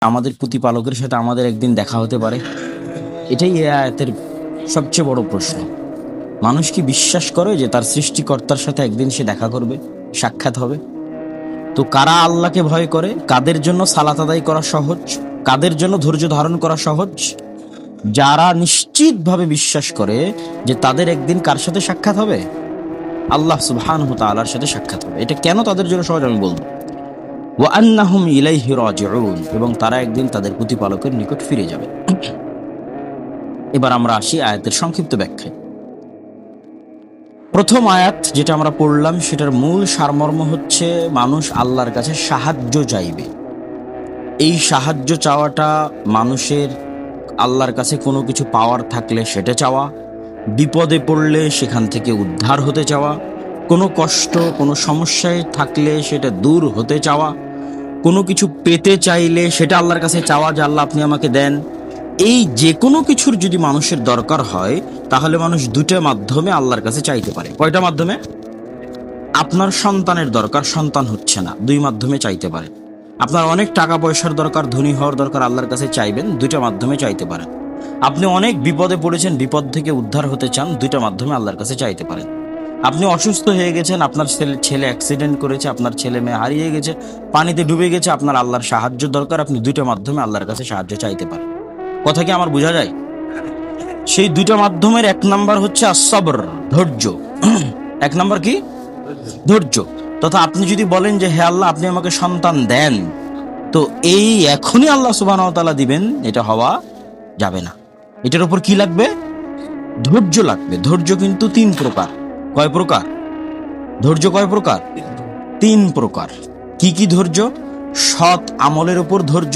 আমাদের প্রতিপালকের সাথে আমাদের একদিন দেখা হতে পারে? এটাই এই আয়াতের সবচেয়ে বড় প্রশ্ন। মানুষ কি বিশ্বাস করে যে তার সৃষ্টিকর্তার সাথে একদিন সে দেখা করবে, সাক্ষাৎ হবে? তো কারা আল্লাহকে ভয় করে, কাদের জন্য সালাত আদায় করা সহজ, কাদের জন্য ধৈর্য ধারণ করা সহজ? যারা নিশ্চিতভাবে বিশ্বাস করে যে তাদের একদিন কার সাথে সাক্ষাৎ হবে, আল্লাহ সুবহানাহু ওয়া তাআলার সাথে সাক্ষাৎ হবে। এটা কেন তাদের জন্য সহজ আমি বলবো। ওয়া আন্নাহুম ইলাইহি রাজিউন, এবং তারা একদিন তাদের প্রতিপালকের নিকট ফিরে যাবে। এবার আমরা আসি আয়াতের সংক্ষিপ্ত ব্যাখ্যায়। প্রথম আয়াত যেটা আমরা পড়লাম সেটার মূল সারমর্ম হচ্ছে মানুষ আল্লাহর কাছে সাহায্য চাইবে। এই সাহায্য চাওয়াটা মানুষের আল্লাহর কাছে কোনো কিছু পাওয়ার থাকলে সেটা চাওয়া, বিপদে পড়লে সেখান থেকে উদ্ধার হতে চাওয়া, কোনো কষ্ট কোনো সমস্যায় থাকলে সেটা দূর হতে চাওয়া, কোনো কিছু পেতে চাইলে সেটা আল্লাহর কাছে চাওয়া যে আল্লাহ আপনি আমাকে দেন। এই যে কোনো কিছুর যদি মানুষের দরকার হয় তাহলে মানুষ দুটো মাধ্যমে আল্লাহর কাছে চাইতে পারে। কয়টা মাধ্যমে? আপনার সন্তানের দরকার, সন্তান হচ্ছে না, দুই মাধ্যমে চাইতে পারে। আপনার অনেক টাকা পয়সার দরকার, ধনী হওয়ার দরকার, আল্লাহর কাছে চাইবেন, দুইটা মাধ্যমে চাইতে পারেন। আপনি অনেক বিপদে পড়েছেন, বিপদ থেকে উদ্ধার হতে চান, দুইটা মাধ্যমে আল্লাহর কাছে চাইতে পারেন। আপনি অসুস্থ হয়ে গেছেন, আপনার ছেলে অ্যাক্সিডেন্ট করেছে, আপনার ছেলে মেয়ে হারিয়ে গেছে, পানিতে ডুবে গেছে, আপনার আল্লাহর সাহায্য দরকার, আপনি দুইটা মাধ্যমে আল্লাহর কাছে সাহায্য চাইতে পারেন। কথা কি আমার বোঝা যায়? সেই দুইটা মাধ্যমের এক নাম্বার হচ্ছে আসবর, ধৈর্য। এক নাম্বার কি? ধৈর্য। তথা আপনি যদি বলেন যে হে আল্লাহ আপনি আমাকে সন্তান দেন, তো এই এখনই আল্লাহ সুবহানাহু ওয়া তাআলা দিবেন, এটা হওয়া যাবে না। এটার উপর কি লাগবে? ধৈর্য লাগবে। ধৈর্য কিন্তু তিন প্রকার। কয় প্রকার? ধৈর্য কয় প্রকার? তিন প্রকার। কি কি ধৈর্য? সৎ আমলের উপর ধৈর্য,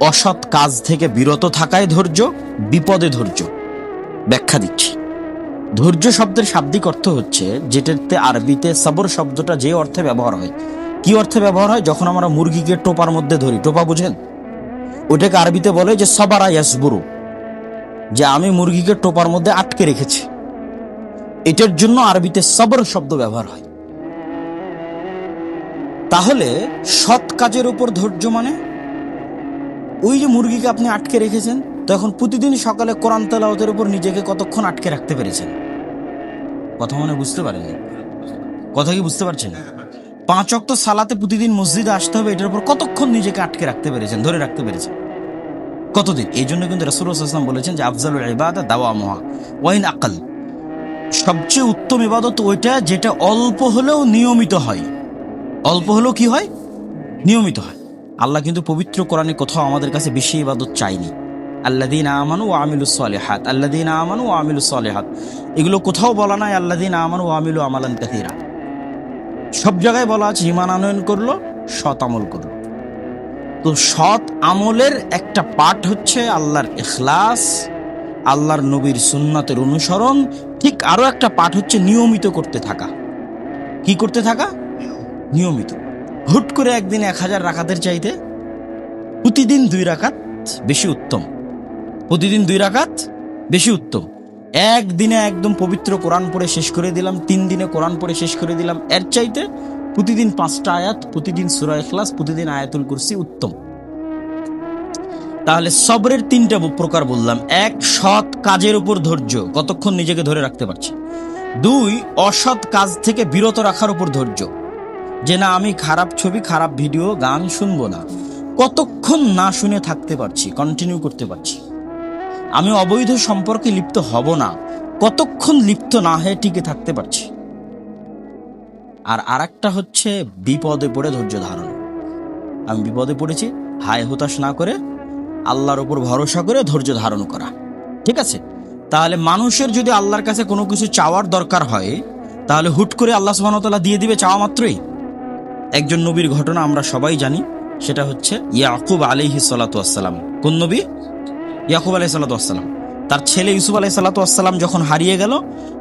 অসৎ কাজ থেকে বিরত থাকায় ধৈর্য, বিপদে ধৈর্য। ব্যাখ্যা দিচ্ছি। ধৈর্য শব্দের শাব্দিক অর্থ হচ্ছে, যেটাতে আরবিতে সবর শব্দটা যে অর্থে ব্যবহার হয়। কি অর্থে ব্যবহার হয়? যখন আমরা মুরগিকে টোপার মধ্যে ধরি, টোপা বুঝেন, ওটাকে আরবিতে বলে যে সবারা ইয়াসবুরু, যে আমি মুরগিকে টোপার মধ্যে আটকে রেখেছি। এটার জন্য আরবিতে সবর শব্দ ব্যবহার হয়। তাহলে সৎ কাজের উপর ধৈর্য মানে ওই যে মুরগিকে আপনি আটকে রেখেছেন, তখন প্রতিদিন সকালে কোরআন তেলাওয়াতের উপর নিজেকে কতক্ষণ আটকে রাখতে পেরেছেন? কথা মনে বুঝতে পারেননি? কথা কি বুঝতে পারছেন? 5 ওয়াক্ত সালাতে প্রতিদিন মসজিদে আসতে হবে, এটার উপর কতক্ষণ নিজেকে আটকে রাখতে পেরেছেন, ধরে রাখতে পেরেছেন? কতদিন? এই জন্য কিন্তু রাসূলুল্লাহ সাল্লাল্লাহু আলাইহি ওয়াসাল্লাম বলেছেন যে আফজালুল ইবাদা দাওয়ামুহা ওয়াইন আকাল। সবচেয়ে উত্তম ইবাদত ওইটা যেটা অল্প হলেও নিয়মিত হয়। অল্প হলেও কি হয়? নিয়মিত হয়। আল্লাহ কিন্তু পবিত্র কোরআনে কোথাও আমাদের কাছে বেশি ইবাদত চাইনি। আল্লাযীনা আমানু ওয়া আমিলুস সালিহাত, আল্লাযীনা আমানু ওয়া আমিলুস সালিহাত, এগুলো কোথাও বলা নাই আল্লাযীনা আমানু ওয়া আমিলু আমালান কাসীরা। সব জায়গায় বলা আছে ঈমান আনয়ন করলো, সৎ আমল করলো। তো সৎ আমলের একটা পার্ট হচ্ছে আল্লাহর ইখলাস, আল্লাহর নবীর সুন্নাতের অনুসরণ। ঠিক আরো একটা পার্ট হচ্ছে নিয়মিত করতে থাকা। কি করতে থাকা? নিয়মিত। হুট করে একদিন 1000 রাকাতের চাইতে প্রতিদিন 2 রাকাত বেশি উত্তম। প্রতিদিন 2 রাকাত বেশি উত্তম। একদিনে একদম পবিত্র কোরআন পড়ে শেষ করে দিলাম, 3 দিনে কোরআন পড়ে শেষ করে দিলাম, এর চাইতে প্রতিদিন 5টা আয়াত, প্রতিদিন সূরা ইখলাস, প্রতিদিন আয়াতুল কুরসি উত্তম। তাহলে সবরের 3টা প্রকার বললাম। 1, সৎ কাজের উপর ধৈর্য, কতক্ষণ নিজেকে ধরে রাখতে পারছি। 2, অসৎ কাজ থেকে বিরত রাখার উপর ধৈর্য, যে না আমি খারাপ ছবি, খারাপ ভিডিও, গান শুনবো না, কতক্ষণ না শুনে থাকতে পারছি, কন্টিনিউ করতে পারছি। আমি অবৈধ সম্পর্কে লিপ্ত হব না, কতক্ষণ লিপ্ত না হয়ে টিকে থাকতে পারছি। আর আরেকটা হচ্ছে বিপদে পড়ে ধৈর্য ধারণ। আমি বিপদে পড়েছি, হায় হতাশ না করে আল্লাহর উপর ভরসা করে ধৈর্য ধারণ করা। ঠিক আছে? তাহলে মানুষের যদি আল্লাহর কাছে কোনো কিছু চাওয়ার দরকার হয়, তাহলে হুট করে আল্লাহ সুবহানাহু ওয়া তাআলা দিয়ে দিবে চাওয়া মাত্রই? একজন নবীর ঘটনা আমরা সবাই জানি, সেটা হচ্ছে ইয়াকুব আলাইহিস সালাতু ওয়াস সালাম। কোন নবী? ইয়াকুব আলাইহিস সালাতু ওয়াস সালাম। তার ছেলে ইউসুফ আলাইহিস সালাতু ওয়াস সালাম যখন হারিয়ে গেল,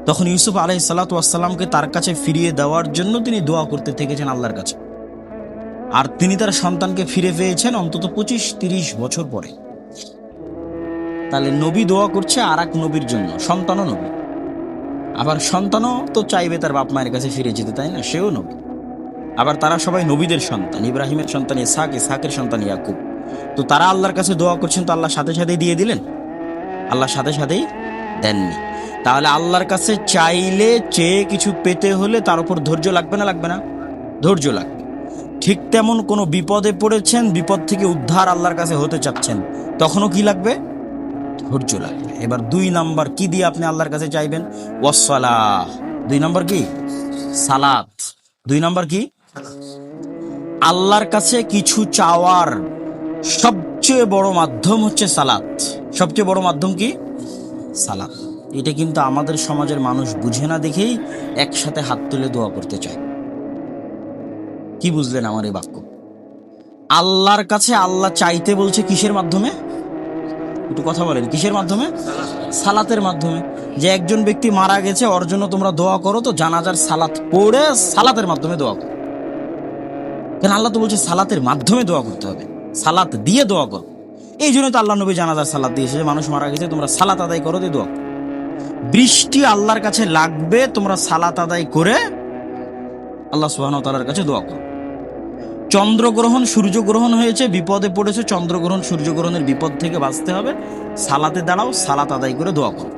তখন ইউসুফ আলাইহিস সালাতু ওয়াস সালামকে তার কাছে ফিরিয়ে দেওয়ার জন্য তিনি দোয়া করতে থেকেছেন আল্লাহর কাছে। আর তিনি তার সন্তানকে ফিরে পেয়েছেন অন্তত 25-30 বছর পরে। তাহলে নবী দোয়া করছে আর এক নবীর জন্য, সন্তানও নবী। আবার সন্তানও তো চাইবে তার বাপ মায়ের কাছে ফিরে যেতে, তাই না? সেও নবী। আবার তারা সবাই নবীদের সন্তান। ইব্রাহিমের সন্তান ইসহাক, ইসহাকের সন্তান ইয়াকুব। তো তারা আল্লাহর কাছে দোয়া করছেন, তো আল্লাহ সাথে সাথেই দিয়ে দিলেন? আল্লাহ সাথে সাথেই দেননি। তাহলে আল্লাহর কাছে চাইলে, চেয়ে কিছু পেতে হলে তার উপর ধৈর্য লাগবে না? লাগবে না? ধৈর্য লাগবে। ঠিক তেমন কোনো বিপদে পড়েছেন, বিপদ থেকে উদ্ধার আল্লাহর কাছে হতে চাচ্ছেন, তখনও কি লাগবে? ধৈর্য লাগবে। এবার 2 নাম্বার কি দিয়ে আপনি আল্লাহর কাছে চাইবেন? ওয়াসসালাহ। 2 নাম্বার কি? সালাত। 2 নাম্বার কি? আল্লাহর কাছে কিছু চাওয়ার সবচেয়ে বড় মাধ্যম হচ্ছে সালাত। সবচেয়ে বড় মাধ্যম কি? সালাত। এটা কিন্তু আমাদের সমাজের মানুষ বুঝে না দেখেই একসাথে হাত তুলে দোয়া করতে চায়। কি বুঝলেন আমার এই বাক্য? আল্লাহর কাছে আল্লাহ চাইতে বলছে কিসের মাধ্যমে? একটু কথা বলেন, কিসের মাধ্যমে? সালাতের মাধ্যমে। যে একজন ব্যক্তি মারা গেছে, ওর জন্য তোমরা দোয়া করো, তো জানাজার সালাত পড়ে সালাতের মাধ্যমে দোয়া করো। কেন আল্লাহ তো বলছে সালাতের মাধ্যমে দোয়া করতে হবে, সালাত দিয়ে দোয়া করো। এই জন্য তো আল্লাহ নবী জানাজার সালাত দিয়েছে, যে মানুষ মারা গেছে তোমরা সালাত আদায় করো, দিয়ে দোয়া করো। বৃষ্টি আল্লাহর কাছে লাগবে, তোমরা সালাত আদায় করে আল্লাহ সুবহানাহু ওয়া তাআলার কাছে দোয়া করো। চন্দ্রগ্রহণ, সূর্যগ্রহণ হয়েছে, বিপদে পড়েছে, চন্দ্রগ্রহণ সূর্যগ্রহণের বিপদ থেকে বাঁচতে হবে, সালাতে দাঁড়াও, সালাত আদায় করে দোয়া করো।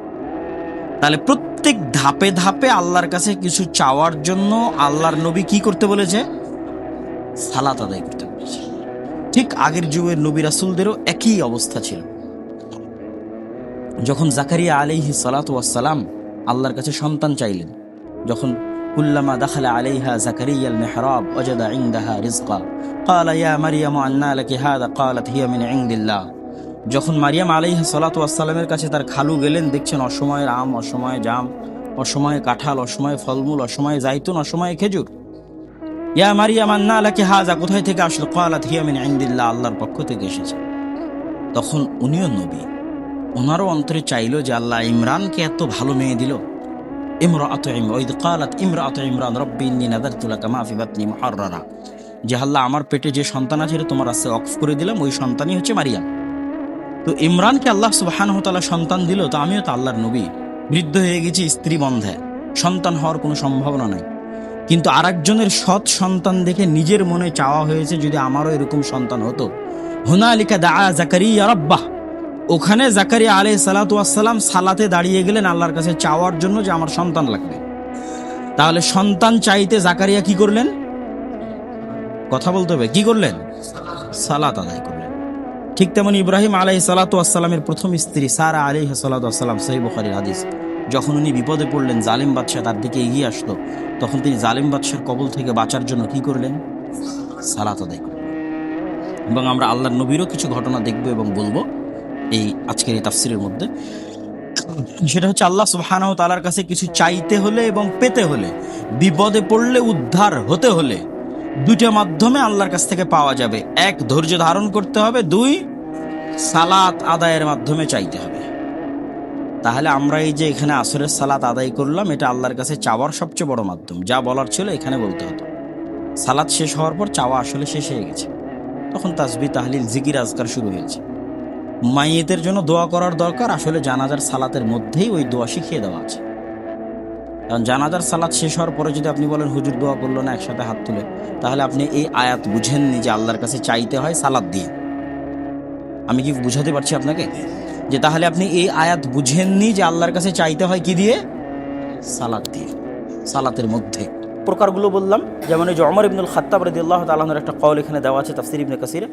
তাহলে প্রত্যেক ধাপে ধাপে আল্লাহর কাছে কিছু চাওয়ার জন্য আল্লাহর নবী কি করতে বলেছে? সালাত আদায় করতে বলেছে। ঠিক আগের যুগের নবী রাসূলদেরও একই অবস্থা ছিল। যখন জাকারিয়া আলাইহিস সালাতু ওয়াস সালাম আল্লাহর কাছে সন্তান চাইলেন, যখন কুল্লামা দাখালা আলাইহা জাকারিয়াল মিহরাব ওয়াজাদা ইনদাহা রিজকা ক্বালা ইয়া মারইয়ামু আন্না লাকি হাযা ক্বালাত হিয়া মিন ইনদিল্লাহ। যখন মারিয়াম আলাইহিস সালাতু ওয়াস সালামের কাছে তার খালু গেলেন, দেখছেন অসময়ে আম, অসময়ে জাম, অসময়ে কাঁঠাল, অসময়ে ফলমূল, অসময়ে জাইতুন, অসময়ে খেজুর। ইয়া মারিয়াম আন্না লাকি হাযা, কোথায় থেকে আসলো? ক্বালাত হিয়া মিন ইনদিল্লাহ, আল্লাহর পক্ষ থেকে এসেছে। তখন উনিও নবী, ওনারও অন্তরে চাইলো যে আল্লাহ ইমরানকে এত ভালো মেয়ে দিল। ইমরাআতু ইমরান, ওয়াইদ ক্বালাত ইমরাআতু ইমরান রব্বি ইন্নী নাযারতু লাকা মা ফি বাতনি মুহাররারা, যে আল্লাহ আমার পেটে যে সন্তান আছে এটা তোমার কাছে ওয়াকফ করে দিলাম, ওই সন্তানই হচ্ছে মারিয়াম। তো ইমরানকে আল্লাহ সুবহানাহু ওয়া তাআলা সন্তান দিল, তো আমিও তো আল্লাহর নবী, বৃদ্ধ হয়ে গেছি, স্ত্রী বন্ধে, সন্তান হওয়ার কোনো সম্ভাবনা নাই। কিন্তু আরেকজনের সৎ সন্তান দেখে নিজের মনে চাওয়া হয়েছে যদি আমারও এরকম সন্তান হতো। হুনালিকা দাআ জাকারিয়া রাব্বাহ, ওখানে জাকারিয়া আলাইহিস সালাতু ওয়াস সালাম সালাতে দাঁড়িয়ে গেলেন আল্লাহর কাছে চাওয়ার জন্য যে আমার সন্তান লাগবে। তাহলে সন্তান চাইতে জাকারিয়া কি করলেন? কথা বলতে হবে, কি করলেন? সালাত আদায় করলেন। ঠিক তেমন ইব্রাহিম আলাইহিস সালাতু ওয়াস সালামের প্রথম স্ত্রী সারা আলাইহিস সালাতু ওয়াস সালাম, সহিহ বুখারীর হাদিস, যখন উনি বিপদে পড়লেন, জালিম বাদশা তার দিকে এগিয়ে আসলো, তখন তিনি জালিম বাদশার কবল থেকে বাঁচার জন্য কি করলেন? সালাত আদায় করলেন। এবং আমরা আল্লাহর নবীরও কিছু ঘটনা দেখব এবং বলবো এই আজকের এই তাফসিরের মধ্যে। সেটা হচ্ছে আল্লাহ সুবহানাহু ওয়া তাআলার কাছে কিছু চাইতে হলে এবং পেতে হলে, বিপদে পড়লে, উদ্ধার হতে হলে 2টা মাধ্যমে আল্লাহর কাছ থেকে পাওয়া যাবে। 1, ধৈর্য ধারণ করতে হবে, 2, সালাত আদায়ের মাধ্যমে চাইতে হবে। তাহলে আমরা এই যে এখানে আসরের সালাত আদায় করলাম, এটা আল্লাহর কাছে চাওয়ার সবচেয়ে বড় মাধ্যম। যা বলার ছিল এখানে বলতে হতো। সালাত শেষ হওয়ার পর চাওয়া আসলে শেষ হয়ে গেছে, তখন তাসবিহ, তাহলিল, জিকির, আজকার শুরু হয়েছে। মাইয়েতের জন্য দোয়া করার দরকার, আসলে জানাজার সালাতের মধ্যেই ওই দোয়া শিখিয়ে দেওয়া আছে। কারণ জানাজার সালাত শেষ হওয়ার পরে যদি আপনি বলেন হুজুর দোয়া করলো না একসাথে হাত তুলে, তাহলে আপনি এই আয়াত বুঝেননি যে আল্লাহর কাছে চাইতে হয় সালাত দিয়ে। আমি কি বুঝাতে পারছি আপনাকে? যে তাহলে আপনি এই আয়াত বুঝেননি যে আল্লাহর কাছে চাইতে হয় কি দিয়ে? সালাত দিয়ে। সালাতের মধ্যে প্রকারগুলো বললাম, যেমন এই যে ওমর ইবনুল খাত্তাব রাদিয়াল্লাহু তাআলা আনহুর একটা কওল এখানে দেওয়া আছে তাফসীর ইবনে কাসিরে,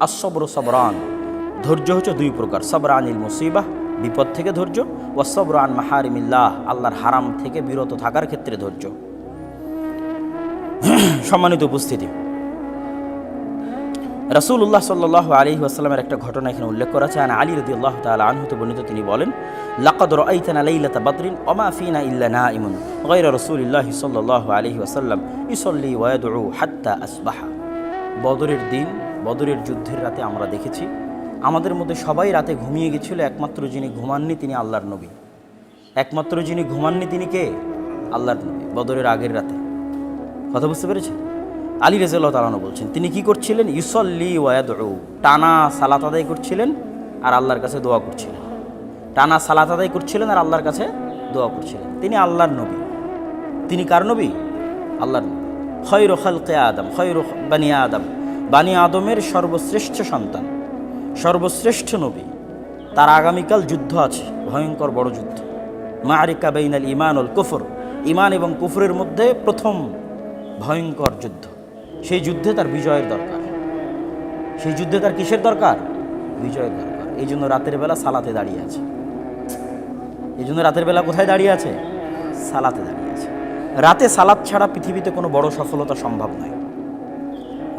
আস-সবরু সাবরান, ধৈর্য হচ্ছে 2 প্রকার, সাবরানিল মুসিবাহ, বিপদ থেকে ধৈর্য, ওয়া সাবরু আন মাহারিমিল্লাহ, আল্লাহর হারাম থেকে বিরত থাকার ক্ষেত্রে ধৈর্য। সম্মানিত উপস্থিতি, রাসূলুল্লাহ সাল্লাল্লাহু আলাইহি ওয়াসাল্লামের একটা ঘটনা এখানে উল্লেখ করা আছে। আলী রাদিয়াল্লাহু তাআলা আনহু তে বর্ণিত, তিনি বলেন, লাকাদ রাআইতানা লাইলাতা বদরিন ওয়া মা ফিনা ইল্লা নাইমুন গায়রা রাসূলিল্লাহি সাল্লাল্লাহু আলাইহি ওয়াসাল্লাম ইউসাল্লি ওয়া ইয়াদউ হাত্তা আসবাহা। বদরের দিন, বদরের যুদ্ধের রাতে আমরা দেখেছি আমাদের মধ্যে সবাই রাতে ঘুমিয়ে গেছিল, একমাত্র যিনি ঘুমাননি তিনি আল্লাহর নবী। একমাত্র যিনি ঘুমাননি তিনি কে? আল্লাহর নবী। বদরের আগের রাতে, কথা বুঝতে পেরেছেন? আলী রাদিয়াল্লাহু তাআলা আনহু বলছেন তিনি কি করছিলেন? ইউসাল্লি ওয়া ইয়াদউ, টানা সালাত আদায় করছিলেন আর আল্লাহর কাছে দোয়া করছিলেন। টানা সালাত আদায় করছিলেন আর আল্লাহর কাছে দোয়া করছিলেন। তিনি আল্লাহর নবী। তিনি কার নবী? আল্লাহর নবী। খায়রু খালকি আদম, খায়রু বানি আদম, বানি আদমের সর্বশ্রেষ্ঠ সন্তান। সর্বশ্রেষ্ঠ নবী, তার আগামীকাল যুদ্ধ আছে, ভয়ঙ্কর বড় যুদ্ধ, মারিকা বাইনাল ইমান ওয়াল কুফর, ইমান এবং কুফরের মধ্যে প্রথম ভয়ঙ্কর যুদ্ধ। সেই যুদ্ধে তার বিজয়ের দরকার। সেই যুদ্ধে তার কিসের দরকার? বিজয়ের দরকার। এই জন্য রাতের বেলা সালাতে দাঁড়িয়ে আছে। এই জন্য রাতের বেলা কোথায় দাঁড়িয়ে আছে? সালাতে দাঁড়িয়ে আছে। রাতে সালাত ছাড়া পৃথিবীতে কোনো বড় সফলতা সম্ভব নয়।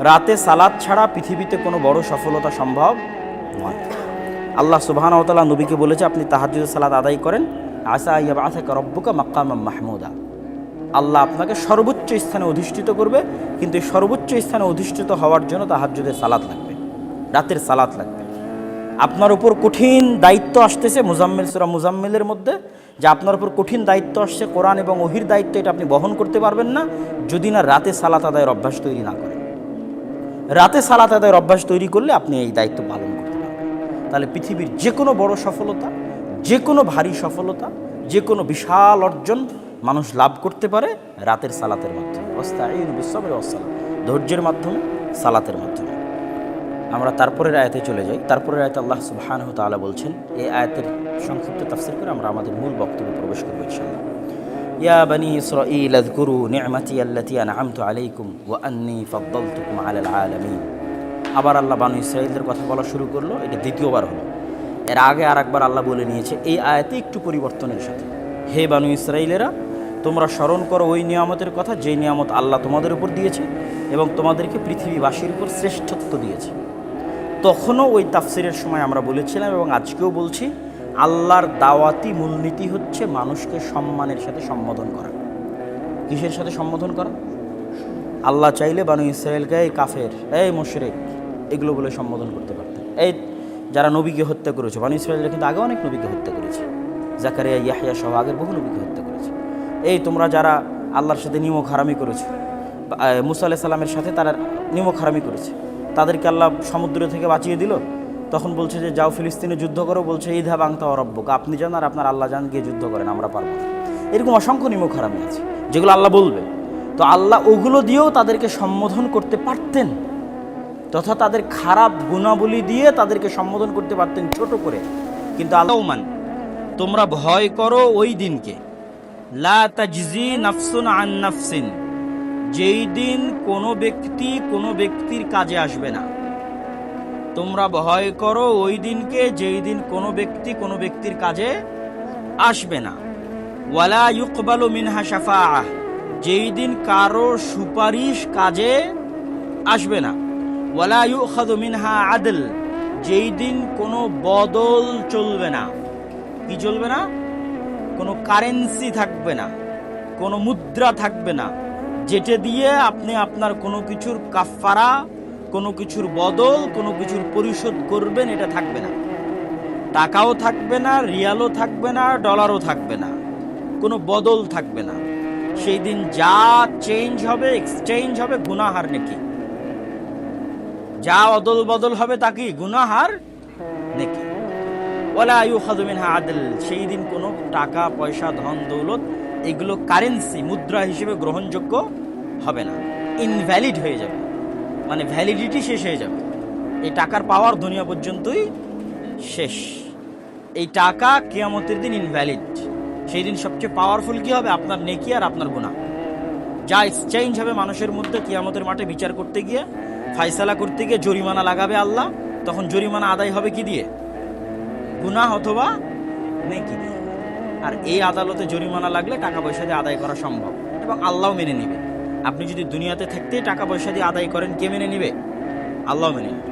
রাতে সালাত ছাড়া পৃথিবীতে কোনো বড় সফলতা সম্ভব নয়। আল্লাহ সুবহানাহু ওয়া তাআলা নবীকে বলেছে, আপনি তাহাজ্জুদের সালাত আদায় করেন, আসা ইয়াবআসাকা রব্বুকা মাকামাম মাহমুদা। আল্লাহ আপনাকে সর্বোচ্চ স্থানে অধিষ্ঠিত করবে, কিন্তু এই সর্বোচ্চ স্থানে অধিষ্ঠিত হওয়ার জন্য তাহাজ্জুদের সালাত লাগবে, রাতের সালাত লাগবে। আপনার উপর কঠিন দায়িত্ব আসতেছে, মুজাম্মিল সূরা মুজাম্মিলের মধ্যে যে আপনার উপর কঠিন দায়িত্ব আসছে, কোরআন এবং ওহির দায়িত্ব, এটা আপনি বহন করতে পারবেন না যদি না রাতে সালাত আদায়ের অভ্যাস তৈরি না করেন। রাতে সালাত আদায়ের অভ্যাস তৈরি করলে আপনি এই দায়িত্ব পালন করতে পারবেন। তাহলে পৃথিবীর যে কোনো বড় সফলতা, যে কোনো ভারী সফলতা, যে কোনো বিশাল অর্জন মানুষ লাভ করতে পারে রাতের সালাতের মাধ্যমে, ওয়াস্তাঈনু বিস-সাবরি ওয়াস-সালাত, ধৈর্যের মাধ্যমে, সালাতের মাধ্যমে। আমরা তারপরের আয়াতে চলে যাই। তারপরের আয়াতে আল্লাহ সুবহানাহু ওয়া তাআলা বলছেন, এই আয়াতের সংক্ষিপ্ত তাফসীর করে আমরা আমাদের মূল বক্তব্যে প্রবেশ করব ইনশাআল্লাহ। ইয়া বানি ইসরাঈল আযকুরু নি'মাতি আল্লাতী আন'আমতু আলাইকুম ওয়া আন্নী ফাদ্দালতুকুম আলাল আলামিন। আবার আল্লাহ বানি ইসরাঈলদের কথা বলা শুরু করলো, এটা দ্বিতীয়বার হলো। এর আগে আরেকবার আল্লাহ বলে নিয়েছে এই আয়াতে একটু পরিবর্তনের সাথে, হে বানি ইসরাঈলেরা, তোমরা স্মরণ করো ওই নিয়ামতের কথা যে নিয়ামত আল্লাহ তোমাদের উপর দিয়েছে এবং তোমাদেরকে পৃথিবীবাসীর উপর শ্রেষ্ঠত্ব দিয়েছে। তখনও ওই তাফসিরের সময় আমরা বলেছিলাম এবং আজকেও বলছি, আল্লাহর দাওয়াতি মূলনীতি হচ্ছে মানুষকে সম্মানের সাথে সম্বোধন করা। কিসের সাথে সম্বোধন করা? আল্লাহ চাইলে বানু ইসরায়েলকে এই কাফের, এই মুশরিক, এগুলো বলে সম্বোধন করতে পারতেন। এই যারা নবীকে হত্যা করেছে, বানু ইসরায়েলরা কিন্তু আগে অনেক নবীকে হত্যা করেছে, জাকারিয়া, ইয়াহইয়া সহ আগের বহু নবীকে হত্যা করেছে। এই তোমরা যারা আল্লাহর সাথে নিমক হারামি করেছো, মুসা আলাইহিস সালামের সাথে তারা নিমক হারামি করেছে, তাদেরকে আল্লাহ সমুদ্র থেকে বাঁচিয়ে দিল। তখন বলছে যে যাও ফিলিস্তিনে যুদ্ধ করো, বলছে ইযহাব আনতা ওয়া রাব্বুকা, আপনি যান আর আপনার আল্লাহ যান, গিয়ে যুদ্ধ করেন, আমরা পারবো না। এরকম অসংখ্য নিমক হারামি আছে যেগুলো আল্লাহ বলবে। তো আল্লাহ ওগুলো দিয়েও তাদেরকে সম্বোধন করতে পারতেন, তথা তাদের খারাপ গুণাবলী দিয়ে তাদেরকে সম্বোধন করতে পারতেন ছোট করে। কিন্তু আল্লাহ মান, তোমরা ভয় করো ওই দিনকে, লা তাজজি নাফসুন আন নাফসিন, যেই দিন কোনো ব্যক্তি কোনো ব্যক্তির কাজে আসবে না। তোমরা ভয় করো ওই দিনকে যেই দিন কোনো ব্যক্তি কোনো ব্যক্তির কাজে আসবে না। ওয়ালা ইউকবালু মিনহা শাফাআহ, যেই দিন কারো সুপারিশ কাজে আসবে না। ওয়ালা ইউখাযু মিনহা আদল, যেই দিন কোনো বদল চলবে না। কি চলবে না? কোনো কারেন্সি থাকবে না, কোনো মুদ্রা থাকবে না, যেটা দিয়ে আপনি আপনার কোনো কিছুর কাফারা, কোনো কিছুর বদল, কোনো কিছুর পরিশোধ করবেন, এটা থাকবে না। টাকাও থাকবে না, রিয়ালও থাকবে না, ডলারও থাকবে না, কোনো বদল থাকবে না। সেই দিন যা চেঞ্জ হবে, এক্সচেঞ্জ হবে গুনাহার নেকি। যা অদল বদল হবে তা কি? গুনাহার নেকি। ওয়ালা ইউখাযু মিনহা আদল, সেই দিন কোনো টাকা পয়সা, ধন দৌলত, এগুলো কারেন্সি, মুদ্রা হিসেবে গ্রহণযোগ্য হবে না, ইনভ্যালিড হয়ে যাবে, মানে ভ্যালিডিটি শেষ হয়ে যাবে। এই টাকার পাওয়ার দুনিয়া পর্যন্তই শেষ। এই টাকা কিয়ামতের দিন ইনভ্যালিড। সেই দিন সবচেয়ে পাওয়ারফুল কি হবে? আপনার নেকি আর আপনার গুনাহ। যা এক্সচেঞ্জ হবে মানুষের মধ্যে কিয়ামতের মাঠে বিচার করতে গিয়ে, ফায়সালা করতে গিয়ে জরিমানা লাগাবে আল্লাহ। তখন জরিমানা আদায় হবে কি দিয়ে? গুনাহ অথবা নেকি দিয়ে। আর এই আদালতে জরিমানা লাগলে টাকা পয়সা দিয়ে আদায় করা সম্ভব এবং আল্লাহও মেনে নিবে। আপনি যদি দুনিয়াতে থাকতেই টাকা পয়সা দিয়ে আদায় করেন, কে মেনে নিবে? আল্লাহ মেনে নিবে।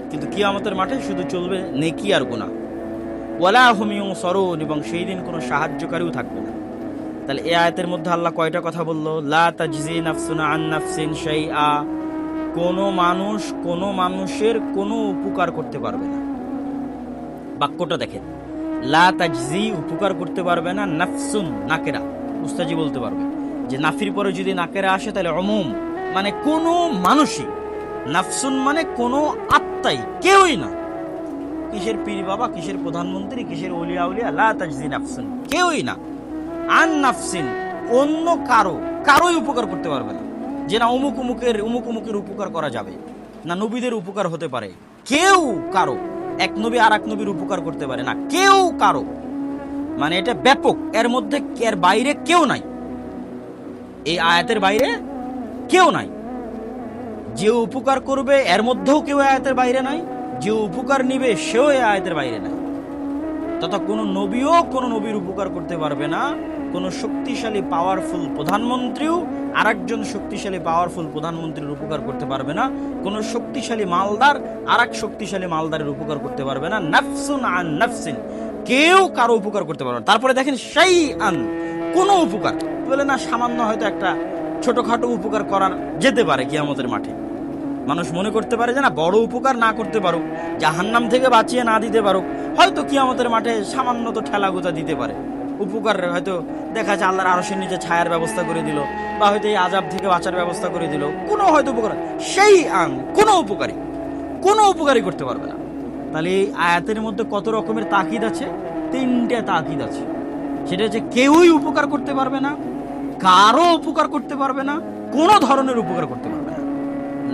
কিন্তু কিয়ামতের মাঠে শুধু চলবে নেকি আর গুনাহ। ওয়ালা হুম ইউনসারুন, এবং সেই দিন কোনো সাহায্যকারীও থাকবে না। তাহলে এই আয়াতের মধ্যে আল্লাহ কয়টা কথা বললো? লা তাজজি নাফসুন আন নাফসিন শাইআ, কোনো মানুষ কোনো মানুষের কোনো উপকার করতে পারবে না। বাক্যটা দেখেন, লা তাজজি, উপকার করতে পারবে না, নাফসুন নাকেরা, উস্তাজি বলতে পারবে যে নাফির পরে যদি নাকেরা আসে তাহলে অমুম, মানে কোনো মানুষই। নাফসুন মানে কোনো আত্মাই, কেউই না। কিসের পীর বাবা, কিসের প্রধানমন্ত্রী, কিসের ওলিয়া উলিয়া, লা তাজজি নাফসুন, কেউই না। আন নাফসিন, অন্য কারোই উপকার করতে পারবে না। যে না অমুক অমুকের উপকার করা যাবে না, নবীদের উপকার হতে পারে, কেউ কারো, এক নবী আর এক নবীর উপকার করতে পারে না, কেউ কারো, মানে এটা ব্যাপক, এর মধ্যে এর বাইরে কেউ নাই, এই আয়াতের বাইরে কেউ নাই। যে উপকার করবে এর মধ্যেও কেউ আয়াতের বাইরে নাই, যে উপকার নিবে সেও এই আয়াতের বাইরে নাই। তথা কোনো নবীও কোনো নবীর উপকার করতে পারবে না, কোনো শক্তিশালী পাওয়ারফুল প্রধানমন্ত্রীও আরেকজন শক্তিশালী পাওয়ারফুল প্রধানমন্ত্রীর উপকার করতে পারবে না, কোনো শক্তিশালী মালদার আরেক শক্তিশালী মালদারের উপকার করতে পারবে না। নাফসুন আন নাফসিন, কেউ কারো উপকার করতে পারবে না। তারপরে দেখেন সেই আন, কোনো উপকার বলে না, সামান্য হয়তো একটা ছোটখাটো উপকার করার যেতে পারে কিয়ামতের মাঠে। মানুষ মনে করতে পারে যে না, বড় উপকার না করতে পারুক, জাহান্নাম থেকে বাঁচিয়ে না দিতে পারুক, হয়তো কিয়ামতের মাঠে সামান্য তো ঠেলা গোজা দিতে পারে। উপকার হয়তো দেখা যায় আল্লাহর আরশের নিচে ছায়ার ব্যবস্থা করে দিল, বা হয়তো এই আযাব থেকে বাঁচার ব্যবস্থা করে দিল, কোনো হয়তো উপকার। সেই আন, কোনো উপকারই করতে পারবে না। তাহলে এই আয়াতের মধ্যে কত রকমের তাকিদ আছে? 3টে তাকিদ আছে। সেটা হচ্ছে কেউই উপকার করতে পারবে না, কারো উপকার করতে পারবে না, কোনো ধরনের উপকার করতে পারবে না।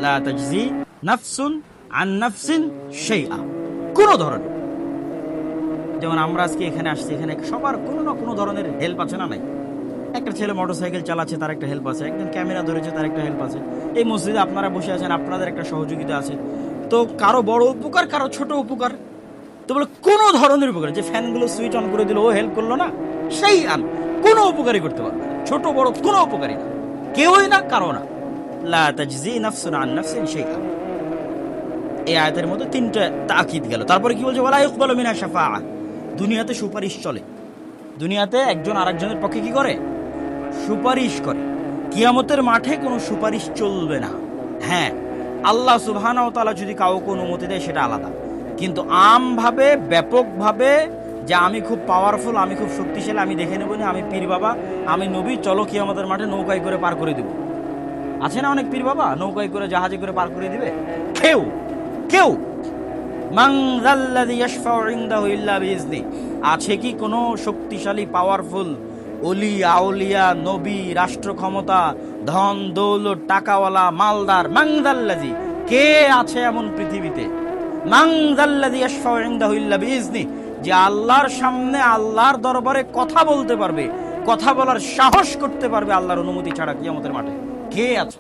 লা তাজজি নাফসুন আন নাফসিন শাইআ, কোনো ধরনের। যেমন আমরা আজকে এখানে আসছি, এখানে সবার কোনো না কোনো ধরনের হেল্প আছে না? নাই? একটা ছেলে মোটরসাইকেল চালাচ্ছে, তার একটা হেল্প আছে। একজন ক্যামেরা ধরেছে, তার একটা হেল্প আছে। এই মসজিদে আপনারা বসে আছেন, আপনাদের একটা সহযোগিতা আছে। তো কারো বড় উপকার, কারো ছোট উপকার। তো বলে কোনো ধরনের উপকার, যে ফ্যানগুলো সুইচ অন করে দিল ও হেল্প করলো না, সেই আন, কোনো উপকারই করতে পারবে না, ছোট বড় কোনো উপকারই না, কেউই না, কারো না। লা তাজজি নাফসুন আন নাফসিন শাইআ। এই আয়াতের মধ্যে 3টে তাকিদ গেল। তারপরে কি বলছে? ওয়ালা ইকবালু মিনা শাফাআ, দুনিয়াতে সুপারিশ চলে। দুনিয়াতে একজন আরেকজনের পক্ষে কি করে? সুপারিশ করে। কিয়ামতের মাঠে কোনো সুপারিশ চলবে না। হ্যাঁ, আল্লাহ সুবহানাহু ওয়া তাআলা যদি কাউকে অনুমতি দেয় সেটা আলাদা, কিন্তু আমভাবে ব্যাপকভাবে যে আমি খুব পাওয়ারফুল, আমি খুব শক্তিশালী, আমি দেখে নেব না, আমি পীর বাবা, আমি নবী, চলো কিয়ামতের মাঠে নৌকায় করে পার করে দিব। আছে না অনেক পীর বাবা, নৌকায় করে জাহাজে করে পার করে দিবে? কেউ কেউ মান যাল্লাযী ইয়াশফাউ ইনদাহু ইল্লা বিইজনি, আছে কি কোনো শক্তিশালী পাওয়ারফুল ওলি আউলিয়া নবী, রাষ্ট্র ক্ষমতা, ধন দৌলত, টাকাওয়ালা, মালদার? মান যাল্লাযী, কে আছে এমন পৃথিবীতে? মান যাল্লাযী ইয়াশফাউ ইনদাহু ইল্লা বিইজনি, যে আল্লাহর সামনে, আল্লাহর দরবারে কথা বলতে পারবে, কথা বলার সাহস করতে পারবে আল্লাহর অনুমতি ছাড়া কিয়ামতের মাঠে? কে আছে?